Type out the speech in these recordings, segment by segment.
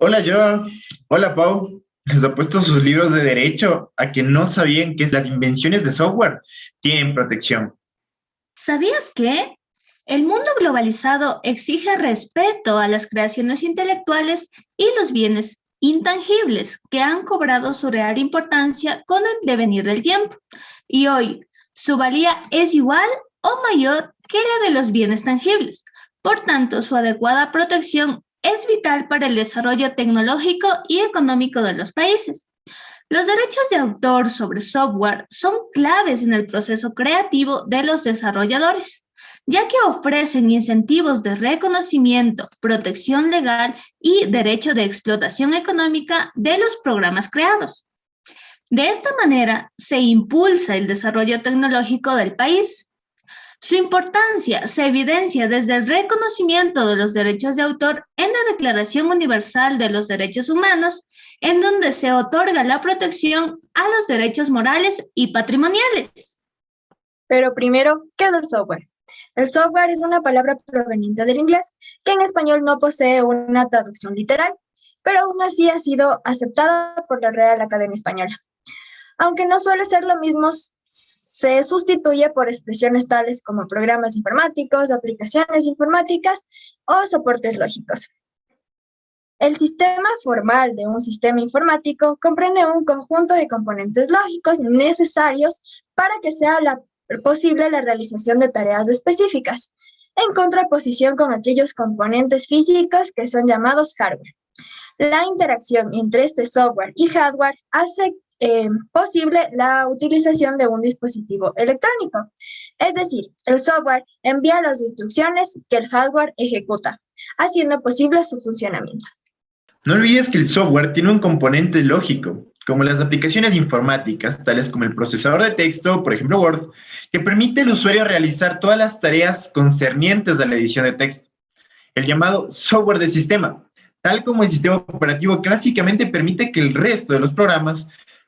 Hola, yo. Hola, Pau. Les ha puesto sus libros de derecho a que no sabían que las invenciones de software tienen protección. ¿Sabías que el mundo globalizado exige respeto a las creaciones intelectuales y los bienes intangibles que han cobrado su real importancia con el devenir del tiempo? Y hoy su valía es igual o mayor que la de los bienes tangibles. Por tanto, su adecuada protección es vital para el desarrollo tecnológico y económico de los países. Los derechos de autor sobre software son claves en el proceso creativo de los desarrolladores, ya que ofrecen incentivos de reconocimiento, protección legal y derecho de explotación económica de los programas creados. De esta manera, se impulsa el desarrollo tecnológico del país. Su importancia se evidencia desde el reconocimiento de los derechos de autor en la Declaración Universal de los Derechos Humanos, en donde se otorga la protección a los derechos morales y patrimoniales. Pero primero, ¿qué es el software? El software es una palabra proveniente del inglés que en español no posee una traducción literal, pero aún así ha sido aceptada por la Real Academia Española. Aunque no suele ser lo mismo, se sustituye por expresiones tales como programas informáticos, aplicaciones informáticas o soportes lógicos. El sistema formal de un sistema informático comprende un conjunto de componentes lógicos necesarios para que sea posible la realización de tareas específicas, en contraposición con aquellos componentes físicos que son llamados hardware. La interacción entre este software y hardware hace posible la utilización de un dispositivo electrónico. Es decir, el software envía las instrucciones que el hardware ejecuta, haciendo posible su funcionamiento. No olvides que el software tiene un componente lógico, como las aplicaciones informáticas, tales como el procesador de texto, por ejemplo Word, que permite al usuario realizar todas las tareas concernientes a la edición de texto. El llamado software de sistema, tal como el sistema operativo que básicamente permite que el resto de los programas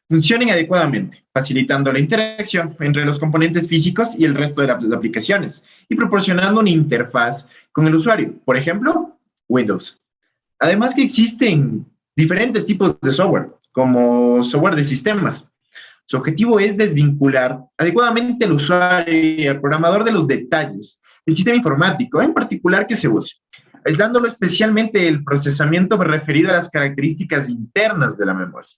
funcionen adecuadamente, facilitando la interacción entre los componentes físicos y el resto de las aplicaciones y proporcionando una interfaz con el usuario, por ejemplo, Windows. Además que existen diferentes tipos de software, como software de sistemas. Su objetivo es desvincular adecuadamente al usuario y al programador de los detalles del sistema informático, en particular que se use, aislándolo especialmente el procesamiento referido a las características internas de la memoria,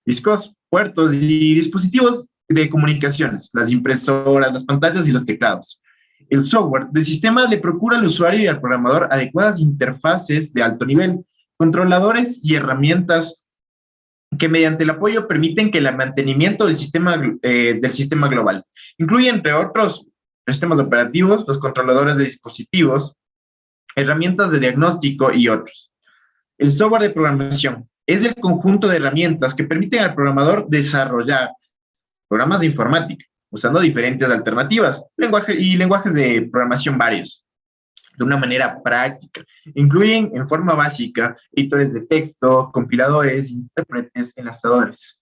discos, puertos y dispositivos de comunicaciones, las impresoras, las pantallas y los teclados. El software de sistema le procura al usuario y al programador adecuadas interfaces de alto nivel, controladores y herramientas que mediante el apoyo permiten que el mantenimiento del sistema global. Incluye, entre otros, sistemas operativos, los controladores de dispositivos, herramientas de diagnóstico y otros. El software de programación es el conjunto de herramientas que permiten al programador desarrollar programas de informática usando diferentes alternativas lenguajes de programación varios de una manera práctica. Incluyen en forma básica editores de texto, compiladores, intérpretes, enlazadores.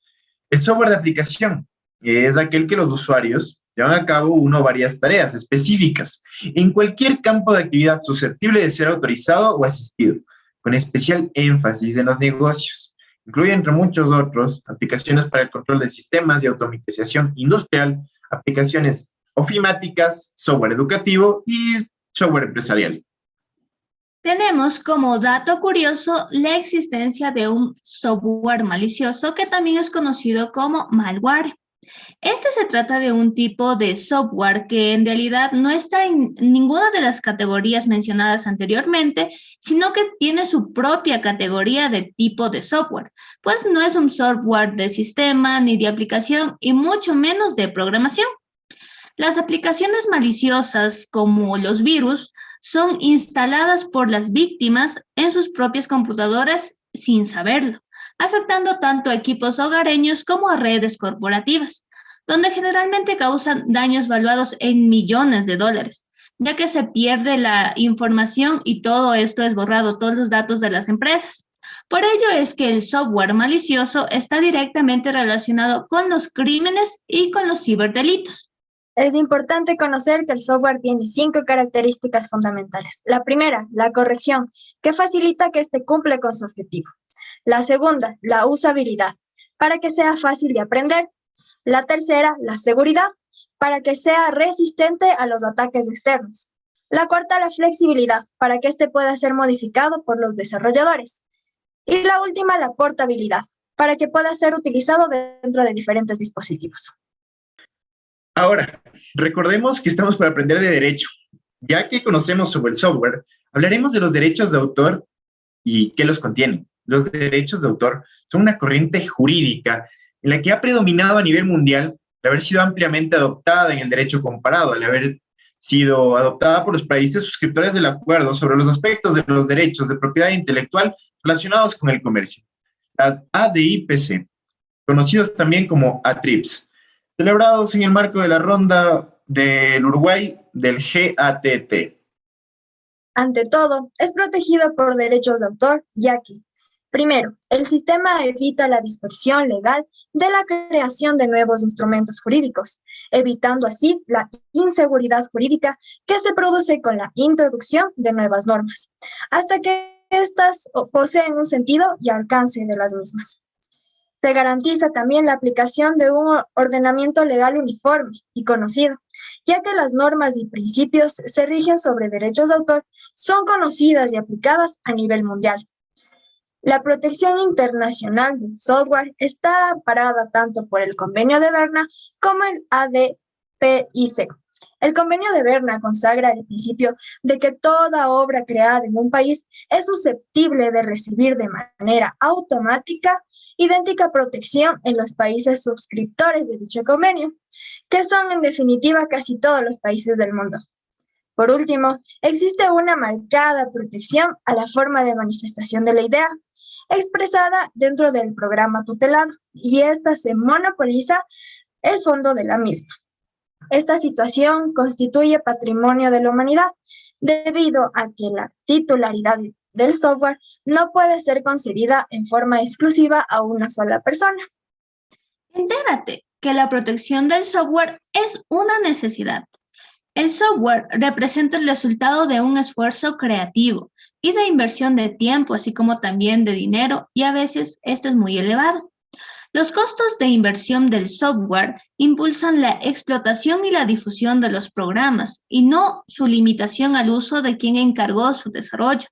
El software de aplicación es aquel que los usuarios llevan a cabo una o varias tareas específicas en cualquier campo de actividad susceptible de ser autorizado o asistido, con especial énfasis en los negocios. Incluye, entre muchos otros, aplicaciones para el control de sistemas y automatización industrial, aplicaciones ofimáticas, software educativo y software empresarial. Tenemos como dato curioso la existencia de un software malicioso que también es conocido como malware. Este se trata de un tipo de software que en realidad no está en ninguna de las categorías mencionadas anteriormente, sino que tiene su propia categoría de tipo de software, pues no es un software de sistema ni de aplicación y mucho menos de programación. Las aplicaciones maliciosas, como los virus, son instaladas por las víctimas en sus propias computadoras sin saberlo, afectando tanto a equipos hogareños como a redes corporativas, donde generalmente causan daños valuados en millones de dólares, ya que se pierde la información y todo esto es borrado, todos los datos de las empresas. Por ello es que el software malicioso está directamente relacionado con los crímenes y con los ciberdelitos. Es importante conocer que el software tiene 5 características fundamentales. La primera, la corrección, que facilita que éste cumpla con su objetivo. La segunda, la usabilidad, para que sea fácil de aprender. La tercera, la seguridad, para que sea resistente a los ataques externos. La cuarta, la flexibilidad, para que éste pueda ser modificado por los desarrolladores. Y la última, la portabilidad, para que pueda ser utilizado dentro de diferentes dispositivos. Ahora, recordemos que estamos para aprender de derecho. Ya que conocemos sobre el software, hablaremos de los derechos de autor y qué los contienen. Los derechos de autor son una corriente jurídica en la que ha predominado a nivel mundial al haber sido ampliamente adoptada en el derecho comparado, al haber sido adoptada por los países suscriptores del acuerdo sobre los aspectos de los derechos de propiedad intelectual relacionados con el comercio, la ADIPC, conocidos también como ATRIPS, celebrados en el marco de la ronda del Uruguay del GATT. Ante todo, es protegido por derechos de autor, ya que, primero, el sistema evita la dispersión legal de la creación de nuevos instrumentos jurídicos, evitando así la inseguridad jurídica que se produce con la introducción de nuevas normas, hasta que éstas poseen un sentido y alcance de las mismas. Se garantiza también la aplicación de un ordenamiento legal uniforme y conocido, ya que las normas y principios se rigen sobre derechos de autor, son conocidas y aplicadas a nivel mundial. La protección internacional del software está amparada tanto por el Convenio de Berna como el ADPIC. El Convenio de Berna consagra el principio de que toda obra creada en un país es susceptible de recibir de manera automática idéntica protección en los países suscriptores de dicho convenio, que son en definitiva casi todos los países del mundo. Por último, existe una marcada protección a la forma de manifestación de la idea, expresada dentro del programa tutelado, y ésta se monopoliza el fondo de la misma. Esta situación constituye patrimonio de la humanidad, debido a que la titularidad del software no puede ser concedida en forma exclusiva a una sola persona. Entérate que la protección del software es una necesidad. El software representa el resultado de un esfuerzo creativo y de inversión de tiempo, así como también de dinero, y a veces este es muy elevado. Los costos de inversión del software impulsan la explotación y la difusión de los programas, y no su limitación al uso de quien encargó su desarrollo.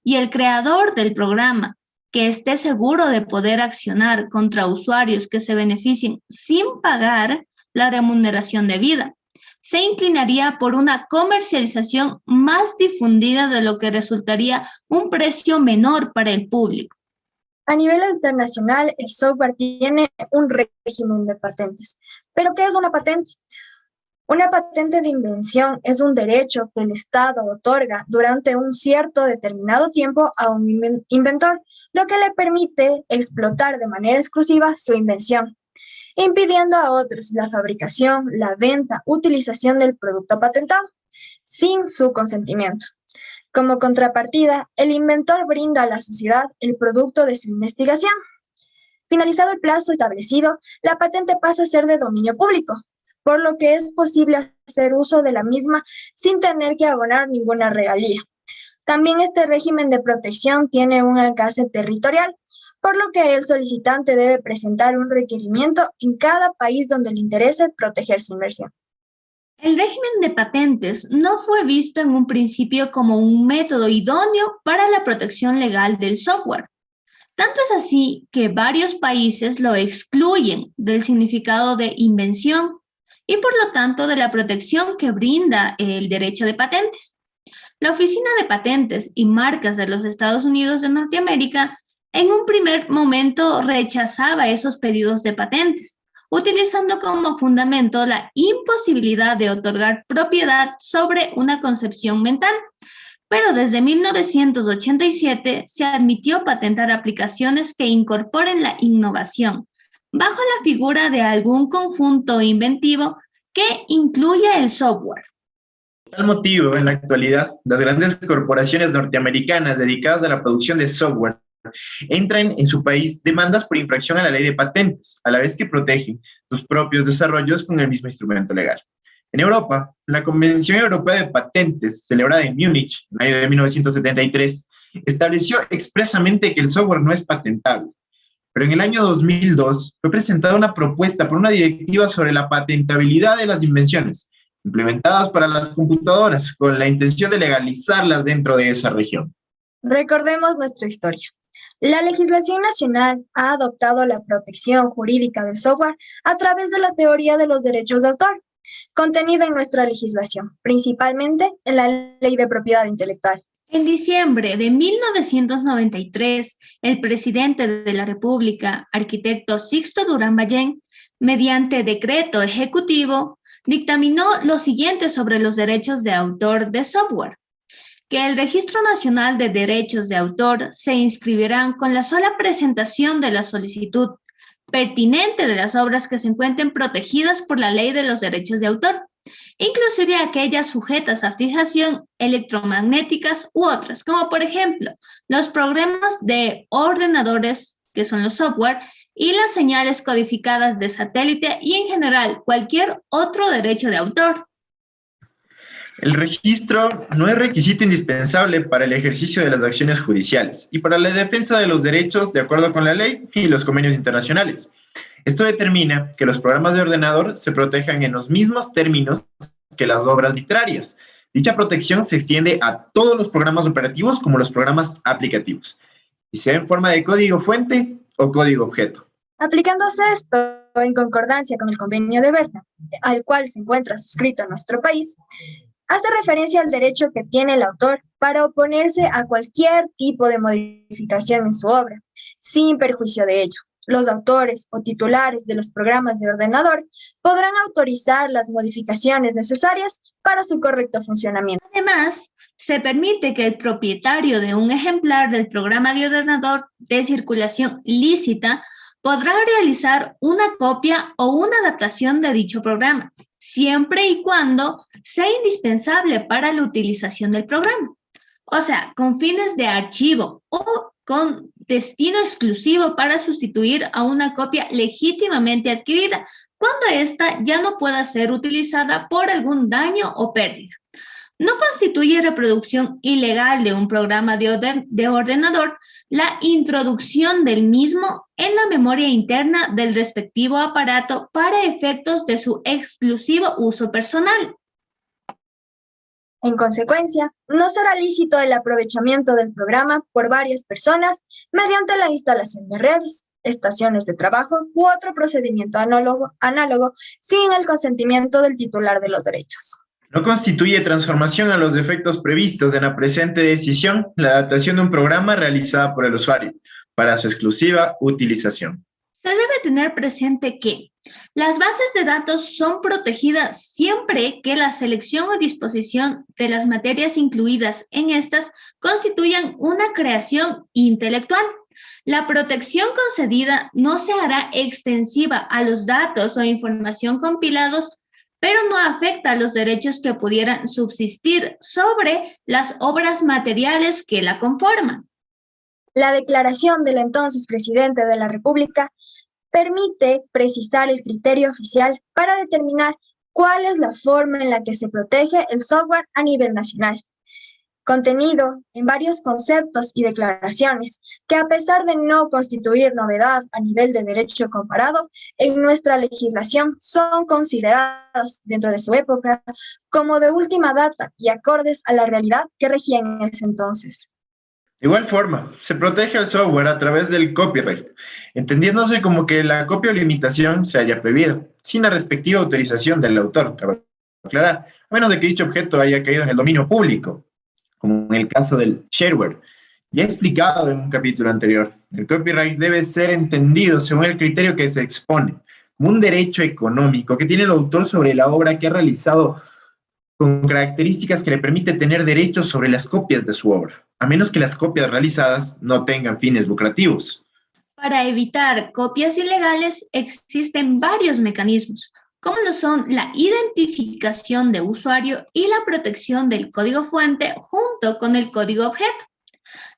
Y el creador del programa, que esté seguro de poder accionar contra usuarios que se beneficien sin pagar la remuneración debida, se inclinaría por una comercialización más difundida de lo que resultaría un precio menor para el público. A nivel internacional, el software tiene un régimen de patentes. ¿Pero qué es una patente? Una patente de invención es un derecho que el Estado otorga durante un cierto determinado tiempo a un inventor, lo que le permite explotar de manera exclusiva su invención, impidiendo a otros la fabricación, la venta, utilización del producto patentado, sin su consentimiento. Como contrapartida, el inventor brinda a la sociedad el producto de su investigación. Finalizado el plazo establecido, la patente pasa a ser de dominio público, por lo que es posible hacer uso de la misma sin tener que abonar ninguna regalía. También este régimen de protección tiene un alcance territorial, por lo que el solicitante debe presentar un requerimiento en cada país donde le interese proteger su inversión. El régimen de patentes no fue visto en un principio como un método idóneo para la protección legal del software. Tanto es así que varios países lo excluyen del significado de invención y por lo tanto de la protección que brinda el derecho de patentes. La Oficina de Patentes y Marcas de los Estados Unidos de Norteamérica en un primer momento rechazaba esos pedidos de patentes, utilizando como fundamento la imposibilidad de otorgar propiedad sobre una concepción mental. Pero desde 1987 se admitió patentar aplicaciones que incorporen la innovación, bajo la figura de algún conjunto inventivo que incluya el software. Por tal motivo, en la actualidad, las grandes corporaciones norteamericanas dedicadas a la producción de software entran en su país demandas por infracción a la ley de patentes, a la vez que protegen sus propios desarrollos con el mismo instrumento legal. En Europa, la Convención Europea de Patentes, celebrada en Múnich en el año de 1973, estableció expresamente que el software no es patentable. Pero en el año 2002 fue presentada una propuesta por una directiva sobre la patentabilidad de las invenciones implementadas para las computadoras, con la intención de legalizarlas dentro de esa región. Recordemos nuestra historia. La legislación nacional ha adoptado la protección jurídica del software a través de la teoría de los derechos de autor, contenida en nuestra legislación, principalmente en la Ley de Propiedad Intelectual. En diciembre de 1993, el presidente de la República, arquitecto Sixto Durán Ballén, mediante decreto ejecutivo, dictaminó lo siguiente sobre los derechos de autor de software: que el Registro Nacional de Derechos de Autor se inscribirán con la sola presentación de la solicitud pertinente de las obras que se encuentren protegidas por la Ley de los Derechos de Autor, inclusive aquellas sujetas a fijación electromagnéticas u otras, como por ejemplo los programas de ordenadores, que son los software, y las señales codificadas de satélite y en general cualquier otro derecho de autor. El registro no es requisito indispensable para el ejercicio de las acciones judiciales y para la defensa de los derechos de acuerdo con la ley y los convenios internacionales. Esto determina que los programas de ordenador se protejan en los mismos términos que las obras literarias. Dicha protección se extiende a todos los programas operativos como los programas aplicativos, y sea en forma de código fuente o código objeto. Aplicándose esto en concordancia con el Convenio de Berna, al cual se encuentra suscrito en nuestro país, hace referencia al derecho que tiene el autor para oponerse a cualquier tipo de modificación en su obra, sin perjuicio de ello. Los autores o titulares de los programas de ordenador podrán autorizar las modificaciones necesarias para su correcto funcionamiento. Además, se permite que el propietario de un ejemplar del programa de ordenador de circulación lícita podrá realizar una copia o una adaptación de dicho programa, siempre y cuando sea indispensable para la utilización del programa, o sea, con fines de archivo o con destino exclusivo para sustituir a una copia legítimamente adquirida, cuando ésta ya no pueda ser utilizada por algún daño o pérdida. No constituye reproducción ilegal de un programa de ordenador la introducción del mismo en la memoria interna del respectivo aparato para efectos de su exclusivo uso personal. En consecuencia, no será lícito el aprovechamiento del programa por varias personas mediante la instalación de redes, estaciones de trabajo u otro procedimiento análogo sin el consentimiento del titular de los derechos. No constituye transformación a los efectos previstos en la presente decisión la adaptación de un programa realizada por el usuario para su exclusiva utilización. Se debe tener presente que las bases de datos son protegidas siempre que la selección o disposición de las materias incluidas en estas constituyan una creación intelectual. La protección concedida no se hará extensiva a los datos o información compilados, pero no afecta a los derechos que pudieran subsistir sobre las obras materiales que la conforman. La declaración del entonces presidente de la República permite precisar el criterio oficial para determinar cuál es la forma en la que se protege el software a nivel nacional, contenido en varios conceptos y declaraciones que, a pesar de no constituir novedad a nivel de derecho comparado, en nuestra legislación son considerados dentro de su época como de última data y acordes a la realidad que regía en ese entonces. De igual forma, se protege el software a través del copyright, entendiéndose como que la copia o limitación se haya prohibido, sin la respectiva autorización del autor, cabe aclarar, a menos de que dicho objeto haya caído en el dominio público, como en el caso del shareware. Ya explicado en un capítulo anterior, el copyright debe ser entendido según el criterio que se expone, como un derecho económico que tiene el autor sobre la obra que ha realizado con características que le permite tener derechos sobre las copias de su obra, a menos que las copias realizadas no tengan fines lucrativos. Para evitar copias ilegales existen varios mecanismos, como lo son la identificación de usuario y la protección del código fuente junto con el código objeto.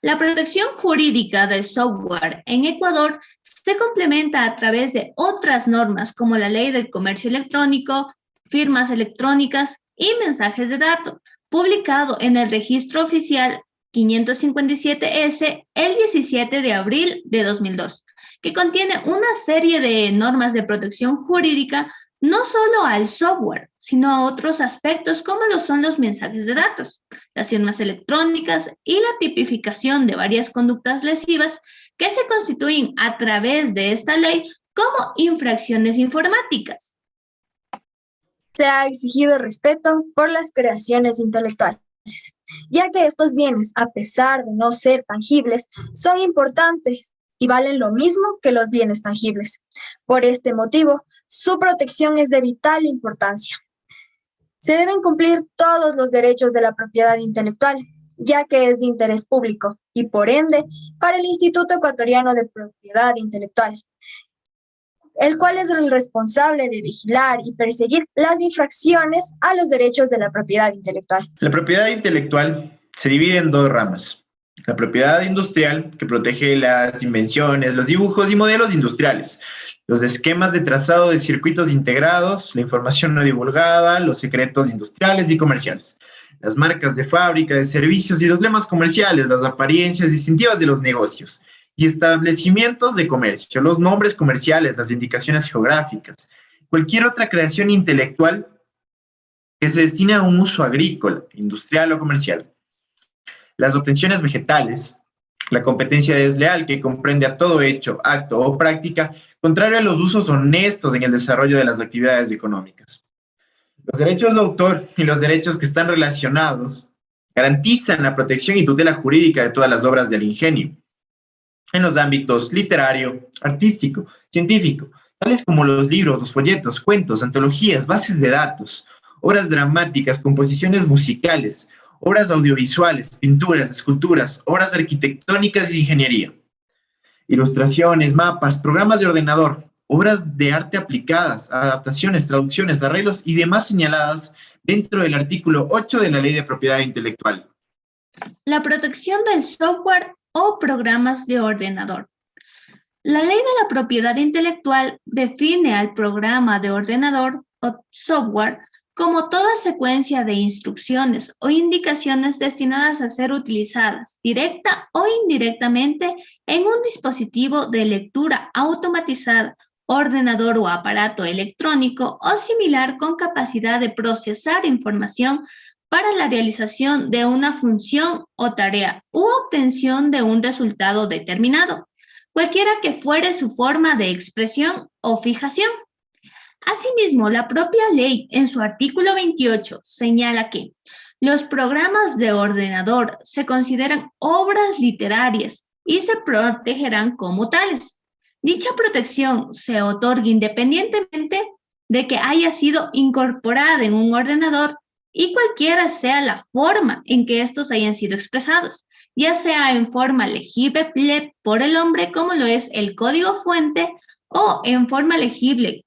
La protección jurídica del software en Ecuador se complementa a través de otras normas como la Ley del Comercio Electrónico, firmas electrónicas y mensajes de datos, publicado en el Registro Oficial 557S el 17 de abril de 2002, que contiene una serie de normas de protección jurídica no solo al software, sino a otros aspectos como lo son los mensajes de datos, las firmas electrónicas y la tipificación de varias conductas lesivas que se constituyen a través de esta ley como infracciones informáticas. Se ha exigido respeto por las creaciones intelectuales, ya que estos bienes, a pesar de no ser tangibles, son importantes y valen lo mismo que los bienes tangibles. Por este motivo, su protección es de vital importancia. Se deben cumplir todos los derechos de la propiedad intelectual, ya que es de interés público y, por ende, para el Instituto Ecuatoriano de Propiedad Intelectual, el cual es el responsable de vigilar y perseguir las infracciones a los derechos de la propiedad intelectual. La propiedad intelectual se divide en dos ramas. La propiedad industrial, que protege las invenciones, los dibujos y modelos industriales, los esquemas de trazado de circuitos integrados, la información no divulgada, los secretos industriales y comerciales, las marcas de fábrica, de servicios y los lemas comerciales, las apariencias distintivas de los negocios y establecimientos de comercio, los nombres comerciales, las indicaciones geográficas, cualquier otra creación intelectual que se destine a un uso agrícola, industrial o comercial. Las obtenciones vegetales, la competencia desleal que comprende a todo hecho, acto o práctica contrario a los usos honestos en el desarrollo de las actividades económicas. Los derechos de autor y los derechos que están relacionados garantizan la protección y tutela jurídica de todas las obras del ingenio, en los ámbitos literario, artístico, científico, tales como los libros, los folletos, cuentos, antologías, bases de datos, obras dramáticas, composiciones musicales, obras audiovisuales, pinturas, esculturas, obras arquitectónicas y de ingeniería, ilustraciones, mapas, programas de ordenador, obras de arte aplicadas, adaptaciones, traducciones, arreglos y demás señaladas dentro del artículo 8 de la Ley de Propiedad Intelectual. La protección del software o programas de ordenador. La Ley de la Propiedad Intelectual define al programa de ordenador o software como toda secuencia de instrucciones o indicaciones destinadas a ser utilizadas directa o indirectamente en un dispositivo de lectura automatizada, ordenador o aparato electrónico o similar con capacidad de procesar información para la realización de una función o tarea u obtención de un resultado determinado, cualquiera que fuere su forma de expresión o fijación. Asimismo, la propia ley en su artículo 28 señala que los programas de ordenador se consideran obras literarias y se protegerán como tales. Dicha protección se otorga independientemente de que haya sido incorporada en un ordenador y cualquiera sea la forma en que estos hayan sido expresados, ya sea en forma legible por el hombre como lo es el código fuente o en forma legible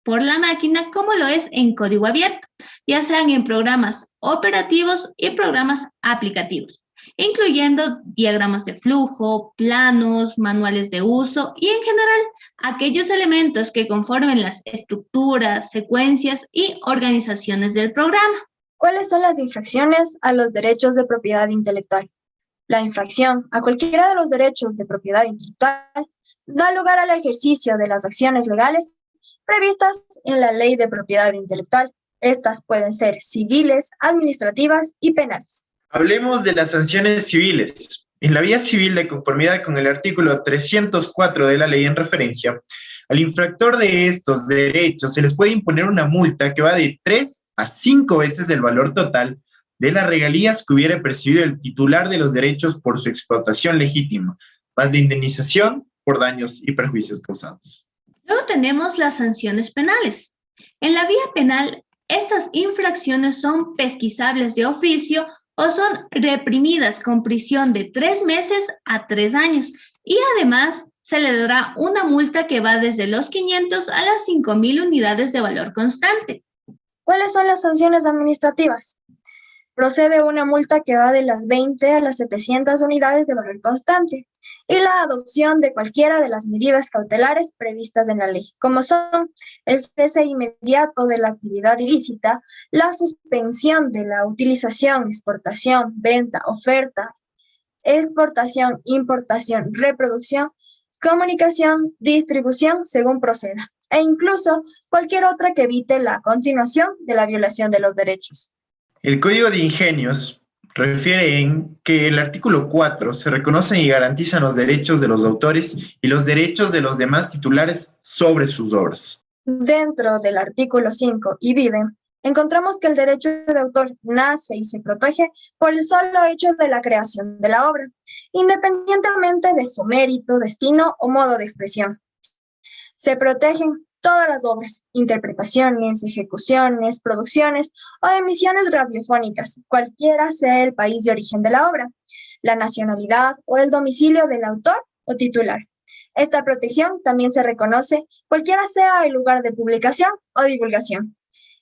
por la máquina como lo es en código abierto, ya sean en programas operativos y programas aplicativos, incluyendo diagramas de flujo, planos, manuales de uso y en general aquellos elementos que conformen las estructuras, secuencias y organizaciones del programa. ¿Cuáles son las infracciones a los derechos de propiedad intelectual? La infracción a cualquiera de los derechos de propiedad intelectual da lugar al ejercicio de las acciones legales previstas en la Ley de Propiedad Intelectual. Estas pueden ser civiles, administrativas y penales. Hablemos de las sanciones civiles. En la vía civil, de conformidad con el artículo 304 de la ley en referencia, al infractor de estos derechos se les puede imponer una multa que va de 3 a 5 veces el valor total de las regalías que hubiera percibido el titular de los derechos por su explotación legítima, más de indemnización por daños y perjuicios causados. Luego tenemos las sanciones penales. En la vía penal, estas infracciones son pesquisables de oficio o son reprimidas con prisión de 3 meses a 3 años y además se le dará una multa que va desde los 500 a las 5.000 unidades de valor constante. ¿Cuáles son las sanciones administrativas? procede una multa que va de las 20 a las 700 unidades de valor constante y la adopción de cualquiera de las medidas cautelares previstas en la ley, como son el cese inmediato de la actividad ilícita, la suspensión de la utilización, exportación, venta, oferta, exportación, importación, reproducción, comunicación, distribución, según proceda, e incluso cualquier otra que evite la continuación de la violación de los derechos. El Código de Ingenios refiere en que el artículo 4 se reconocen y garantizan los derechos de los autores y los derechos de los demás titulares sobre sus obras. Dentro del artículo 5 y vide, encontramos que el derecho de autor nace y se protege por el solo hecho de la creación de la obra, independientemente de su mérito, destino o modo de expresión. Se protegen todas las obras, interpretaciones, ejecuciones, producciones o emisiones radiofónicas, cualquiera sea el país de origen de la obra, la nacionalidad o el domicilio del autor o titular. Esta protección también se reconoce cualquiera sea el lugar de publicación o divulgación.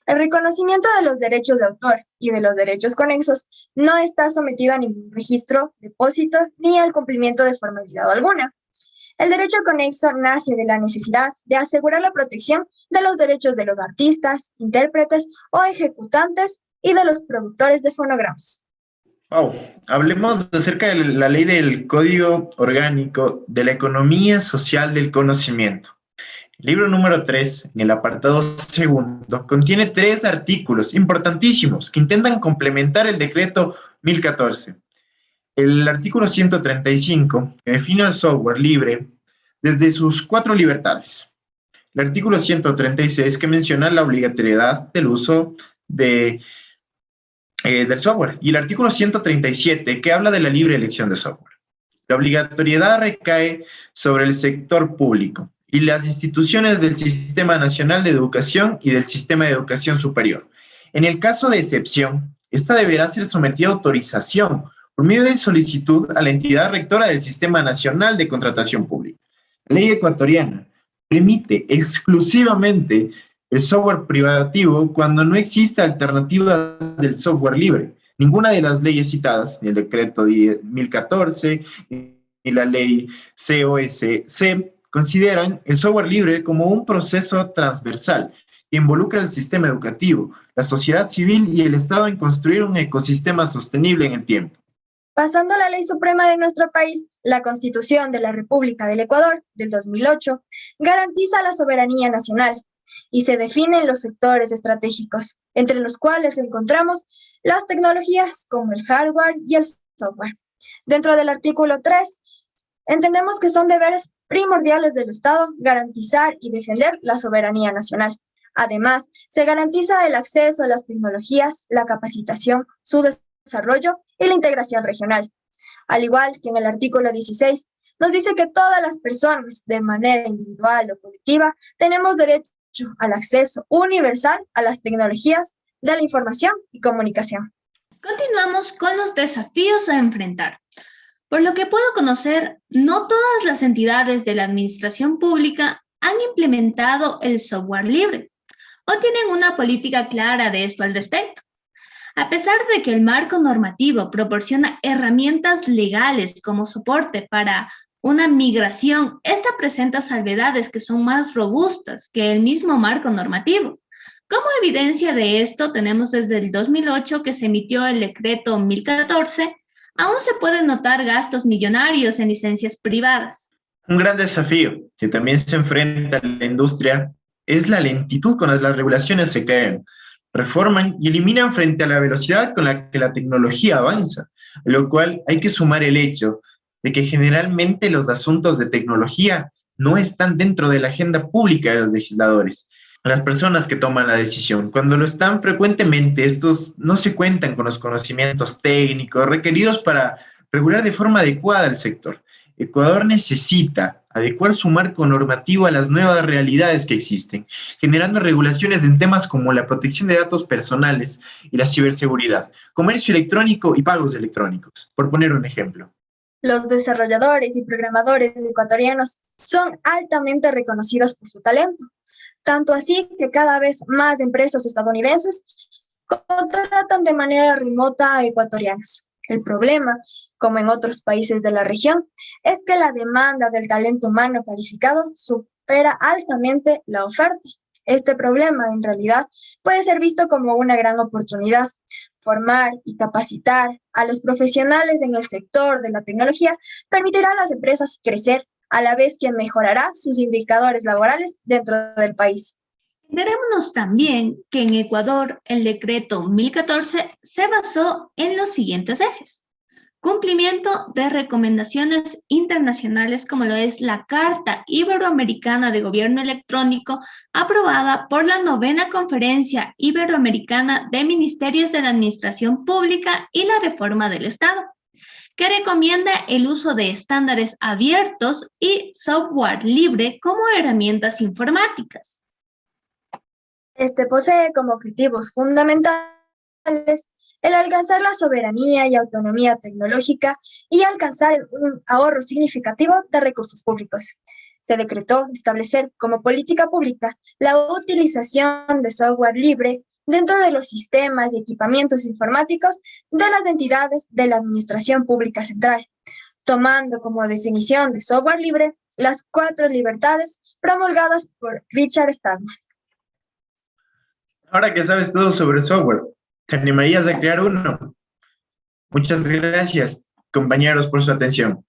El reconocimiento de los derechos de autor y de los derechos conexos no está sometido a ningún registro, depósito ni al cumplimiento de formalidad alguna. El derecho conexo nace de la necesidad de asegurar la protección de los derechos de los artistas, intérpretes o ejecutantes y de los productores de fonogramas. Wow. Hablemos acerca de la ley del Código Orgánico de la Economía Social del Conocimiento. El libro número 3, en el apartado segundo, contiene 3 artículos importantísimos que intentan complementar el decreto 1014. El artículo 135 que define el software libre desde sus 4 libertades. El artículo 136 que menciona la obligatoriedad del uso del software. Y el artículo 137 que habla de la libre elección de software. La obligatoriedad recae sobre el sector público y las instituciones del Sistema Nacional de Educación y del Sistema de Educación Superior. En el caso de excepción, esta deberá ser sometida a autorización por medio de solicitud a la entidad rectora del Sistema Nacional de Contratación Pública. La ley ecuatoriana permite exclusivamente el software privativo cuando no existe alternativa del software libre. Ninguna de las leyes citadas, ni el decreto 1014, ni la ley COSC, consideran el software libre como un proceso transversal que involucra el sistema educativo, la sociedad civil y el Estado en construir un ecosistema sostenible en el tiempo. Pasando a la ley suprema de nuestro país, la Constitución de la República del Ecuador, del 2008, garantiza la soberanía nacional y se definen los sectores estratégicos, entre los cuales encontramos las tecnologías como el hardware y el software. Dentro del artículo 3, entendemos que son deberes primordiales del Estado garantizar y defender la soberanía nacional. Además, se garantiza el acceso a las tecnologías, la capacitación, su desarrollo y la integración regional. Al igual que en el artículo 16, nos dice que todas las personas, de manera individual o colectiva, tenemos derecho al acceso universal a las tecnologías de la información y comunicación. Continuamos con los desafíos a enfrentar. Por lo que puedo conocer, no todas las entidades de la administración pública han implementado el software libre o tienen una política clara de esto al respecto. A pesar de que el marco normativo proporciona herramientas legales como soporte para una migración, esta presenta salvedades que son más robustas que el mismo marco normativo. Como evidencia de esto, tenemos desde el 2008 que se emitió el decreto 1014, aún se pueden notar gastos millonarios en licencias privadas. Un gran desafío que también se enfrenta a la industria es la lentitud con la que las regulaciones se crean, reforman y eliminan frente a la velocidad con la que la tecnología avanza, a lo cual hay que sumar el hecho de que generalmente los asuntos de tecnología no están dentro de la agenda pública de los legisladores, las personas que toman la decisión. Cuando lo están frecuentemente, estos no se cuentan con los conocimientos técnicos requeridos para regular de forma adecuada el sector. Ecuador necesita adecuar su marco normativo a las nuevas realidades que existen, generando regulaciones en temas como la protección de datos personales y la ciberseguridad, comercio electrónico y pagos electrónicos, por poner un ejemplo. Los desarrolladores y programadores ecuatorianos son altamente reconocidos por su talento, tanto así que cada vez más empresas estadounidenses contratan de manera remota a ecuatorianos. El problema, como en otros países de la región, es que la demanda del talento humano calificado supera altamente la oferta. Este problema, en realidad, puede ser visto como una gran oportunidad. Formar y capacitar a los profesionales en el sector de la tecnología permitirá a las empresas crecer, a la vez que mejorará sus indicadores laborales dentro del país. Enterémonos también que en Ecuador el decreto 1014 se basó en los siguientes ejes. Cumplimiento de recomendaciones internacionales como lo es la Carta Iberoamericana de Gobierno Electrónico aprobada por la 9ª Conferencia Iberoamericana de Ministerios de la Administración Pública y la Reforma del Estado, que recomienda el uso de estándares abiertos y software libre como herramientas informáticas. Este posee como objetivos fundamentales el alcanzar la soberanía y autonomía tecnológica y alcanzar un ahorro significativo de recursos públicos. Se decretó establecer como política pública la utilización de software libre dentro de los sistemas y equipamientos informáticos de las entidades de la Administración Pública Central, tomando como definición de software libre las 4 libertades promulgadas por Richard Stallman. Ahora que sabes todo sobre software, ¿te animarías a crear uno? Muchas gracias, compañeros, por su atención.